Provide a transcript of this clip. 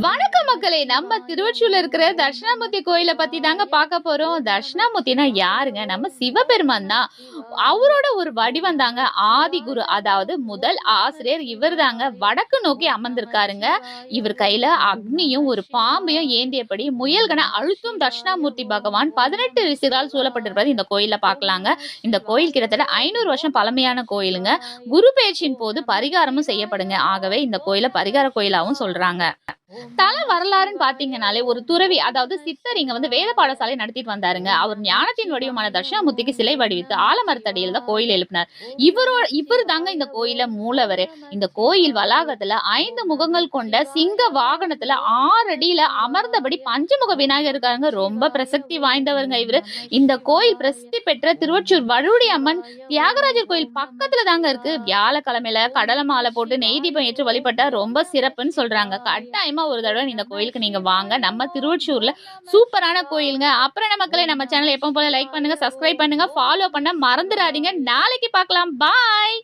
வணக்கம் மக்களே, நம்ம திருவொற்றியூர்ல இருக்கிற தட்சிணாமூர்த்தி கோயிலை பத்தி தாங்க பார்க்க போறோம். தட்சிணாமூர்த்தினா யாருங்க? நம்ம சிவபெருமான் தான். அவரோட ஒரு வடிவம் தாங்க ஆதிகுரு, அதாவது முதல் ஆசிரியர் இவர் தாங்க. வடக்கு நோக்கி அமர்ந்திருக்காருங்க. இவர் கையில அக்னியும் ஒரு பாம்பையும் ஏந்தியபடி முயல்கன அழுத்தும் தட்சிணாமூர்த்தி பகவான் 18 ரிஷிகளால் சூழப்பட்டிருப்பது இந்த கோயில பார்க்கலாங்க. இந்த கோயில் கிட்டத்தட்ட 500 வருஷம் பழமையான கோயிலுங்க. குரு பெயர்ச்சியின் போது பரிகாரமும் செய்யப்படுங்க. ஆகவே இந்த கோயில பரிகார கோயிலாவும் சொல்றாங்க. தல வரலாறுன்னு பாத்தீங்கன்னாலே ஒரு துறவி, அதாவது சித்தர் இங்க வேத பாடசாலை நடத்திட்டு வந்தாருங்க. அவர் ஞானத்தின் வடிவமான தட்சிணாமூர்த்திக்கு சிலை வடிவித்து ஆலமரத்தடியில தான் கோயில் எழுப்பினார். இவர் தாங்க இந்த கோயில மூலவர். இந்த கோயில் வளாகத்துல 5 முகங்கள் கொண்ட சிங்க வாகனத்துல 6 அடியில அமர்ந்தபடி பஞ்சமுக விநாயகர் இருக்காருங்க. ரொம்ப பிரசக்தி வாய்ந்தவருங்க இவரு. இந்த கோயில் பிரசித்தி பெற்ற திருவொற்றியூர் வழுடி அம்மன் தியாகராஜர் கோயில் பக்கத்துல தாங்க இருக்கு. வியாழக்கிழமையில கடலை மாலை போட்டு நெய் தீபம் ஏற்று வழிபட்டா ரொம்ப சிறப்புன்னு சொல்றாங்க. கட்டாயமா ஒரு தடவை இந்த கோயிலுக்கு நீங்க வாங்க. நம்ம திருவொற்றியூர்ல சூப்பரான கோயிலுங்க. அப்புறம் என்ன மக்களே, நம்ம சேனல் எப்பவும் போல லைக் பண்ணுங்க, சப்ஸ்கிரைப் பண்ணுங்க, ஃபாலோ பண்ண மறந்துடாதீங்க. நாளைக்கு பார்க்கலாம். பாய்.